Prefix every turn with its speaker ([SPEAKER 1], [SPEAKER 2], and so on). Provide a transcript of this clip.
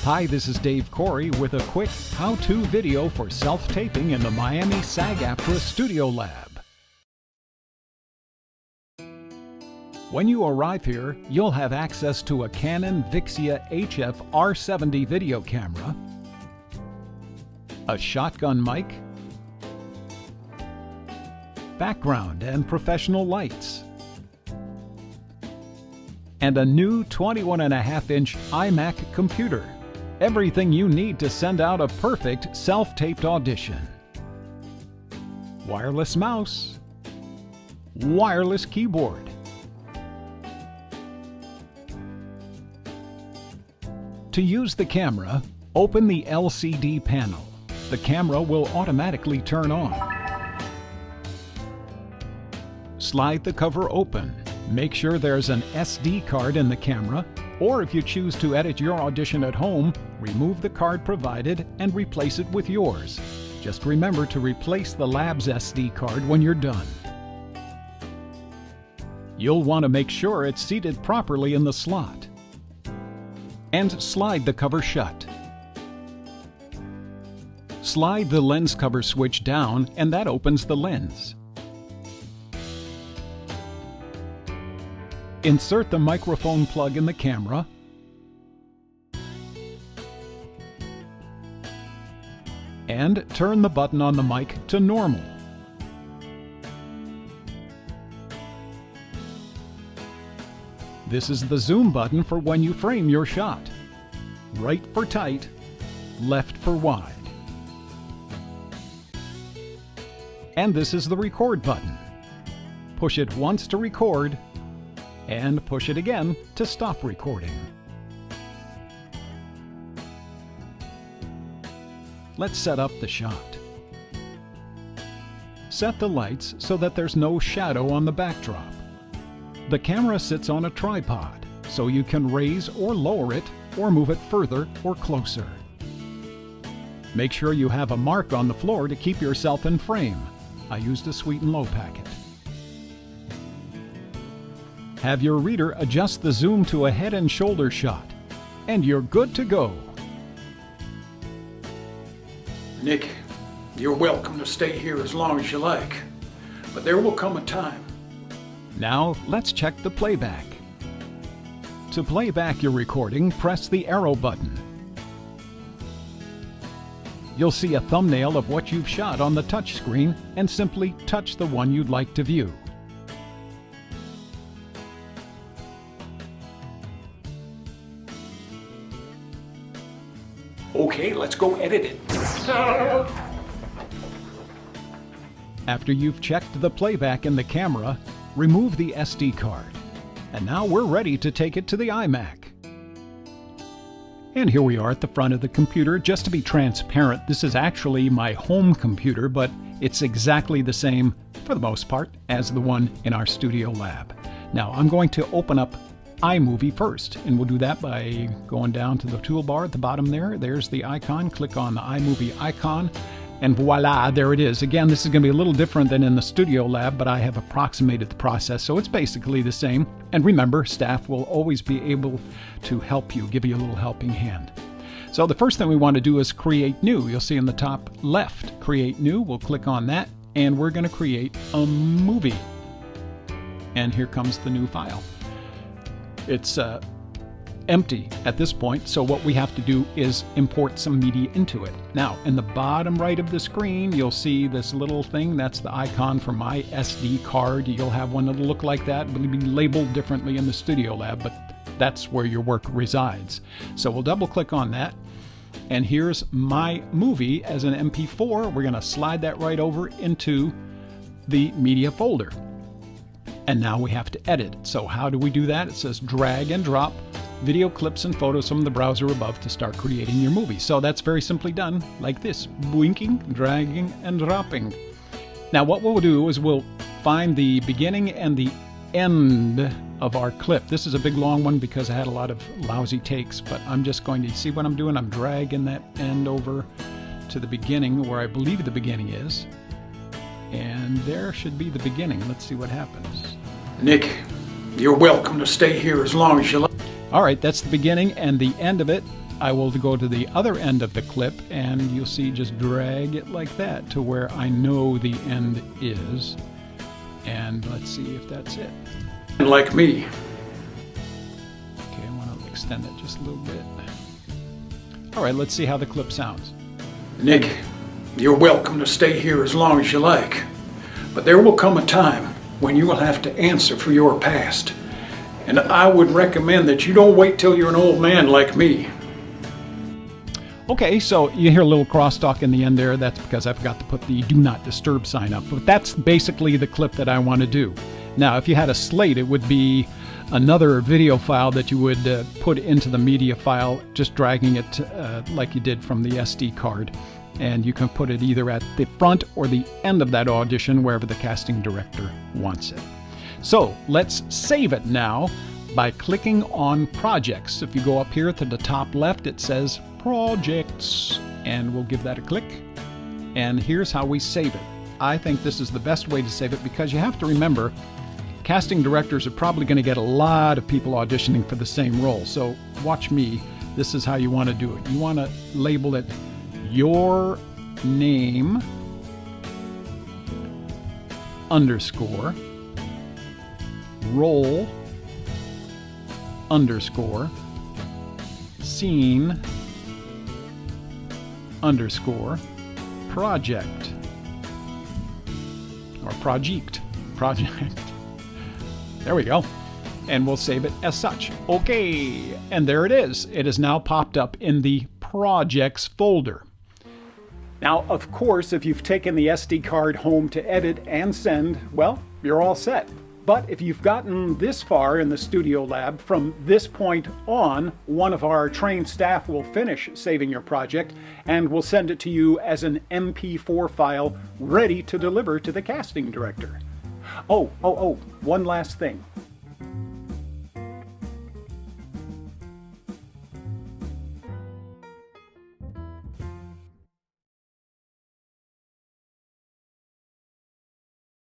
[SPEAKER 1] Hi, this is Dave Corey with a quick how-to video for self-taping in the Miami SAG-AFTRA Studio Lab. When you arrive here, you'll have access to a Canon Vixia HF R70 video camera, a shotgun mic, background and professional lights, and a new 21.5-inch iMac computer. Everything you need to send out a perfect self-taped audition. Wireless mouse, wireless keyboard. To use the camera, open the LCD panel. The camera will automatically turn on. Slide the cover open. Make sure there's an SD card in the camera, or if you choose to edit your audition at home, remove the card provided and replace it with yours. Just remember to replace the lab's SD card when you're done. You'll want to make sure it's seated properly in the slot. And slide the cover shut. Slide the lens cover switch down and that opens the lens. Insert the microphone plug in the camera. And turn the button on the mic to normal. This is the zoom button for when you frame your shot. Right for tight, left for wide. And this is the record button. Push it once to record, and push it again to stop recording. Let's set up the shot. Set the lights so that there's no shadow on the backdrop. The camera sits on a tripod, so you can raise or lower it or move it further or closer. Make sure you have a mark on the floor to keep yourself in frame. I used a Sweet and Low packet. Have your reader adjust the zoom to a head and shoulder shot, and you're good to go.
[SPEAKER 2] Nick, you're welcome to stay here as long as you like, but there will come a time.
[SPEAKER 1] Now let's check the playback. To play back your recording, press the arrow button. You'll see a thumbnail of what you've shot on the touch screen and simply touch the one you'd like to view.
[SPEAKER 2] Okay, let's go edit it.
[SPEAKER 1] After you've checked the playback in the camera, remove the SD card. And now we're ready to take it to the iMac. And here we are at the front of the computer. Just to be transparent, this is actually my home computer, but it's exactly the same, for the most part, as the one in our studio lab. Now I'm going to open up iMovie first, and we'll do that by going down to the toolbar at the bottom there. There's the icon. Click on the iMovie icon, and voila, there it is. Again, this is going to be a little different than in the studio lab, but I have approximated the process, so it's basically the same. And remember, staff will always be able to help you, give you a little helping hand. So the first thing we want to do is create new. You'll see in the top left, create new. We'll click on that, and we're going to create a movie. And here comes the new file. It's empty at this point, so what we have to do is import some media into it. Now, in the bottom right of the screen, you'll see this little thing. That's the icon for my SD card. You'll have one that'll look like that, but it'll be labeled differently in the studio lab, but that's where your work resides. So we'll double click on that, and here's my movie as an MP4. We're going to slide that right over into the media folder. And now we have to edit. So how do we do that? It says drag and drop video clips and photos from the browser above to start creating your movie. So that's very simply done like this: blinking, dragging, and dropping. Now what we'll do is we'll find the beginning and the end of our clip. This is a big long one because I had a lot of lousy takes, but I'm just going to see what I'm doing. I'm dragging that end over to the beginning where I believe the beginning is. And there should be the beginning. Let's see what happens.
[SPEAKER 2] Nick, you're welcome to stay here as long as you like.
[SPEAKER 1] All right, that's the beginning, and the end of it I will go to the other end of the clip, and you'll see just drag it like that to where I know the end is. And let's see if that's it.
[SPEAKER 2] Like me.
[SPEAKER 1] Okay, I want to extend it just a little bit. All right, let's see how the clip sounds.
[SPEAKER 2] Nick, you're welcome to stay here as long as you like. But there will come a time when you will have to answer for your past. And I would recommend that you don't wait till you're an old man like me.
[SPEAKER 1] Okay, so you hear a little crosstalk in the end there. That's because I forgot to put the do not disturb sign up. But that's basically the clip that I want to do. Now, if you had a slate, it would be another video file that you would put into the media file, just dragging it like you did from the SD card. And you can put it either at the front or the end of that audition, wherever the casting director wants it. So let's save it now by clicking on Projects. If you go up here to the top left, it says Projects, and we'll give that a click. And here's how we save it. I think this is the best way to save it because you have to remember, casting directors are probably going to get a lot of people auditioning for the same role. So watch me. This is how you want to do it. You want to label it Your Name _ Role _ Scene _ Project or Project. There we go. And we'll save it as such. Okay, and there it is. It is now popped up in the Projects folder. Now, of course, if you've taken the SD card home to edit and send, well, you're all set. But if you've gotten this far in the Studio Lab, from this point on, one of our trained staff will finish saving your project and will send it to you as an MP4 file ready to deliver to the casting director. Oh, one last thing.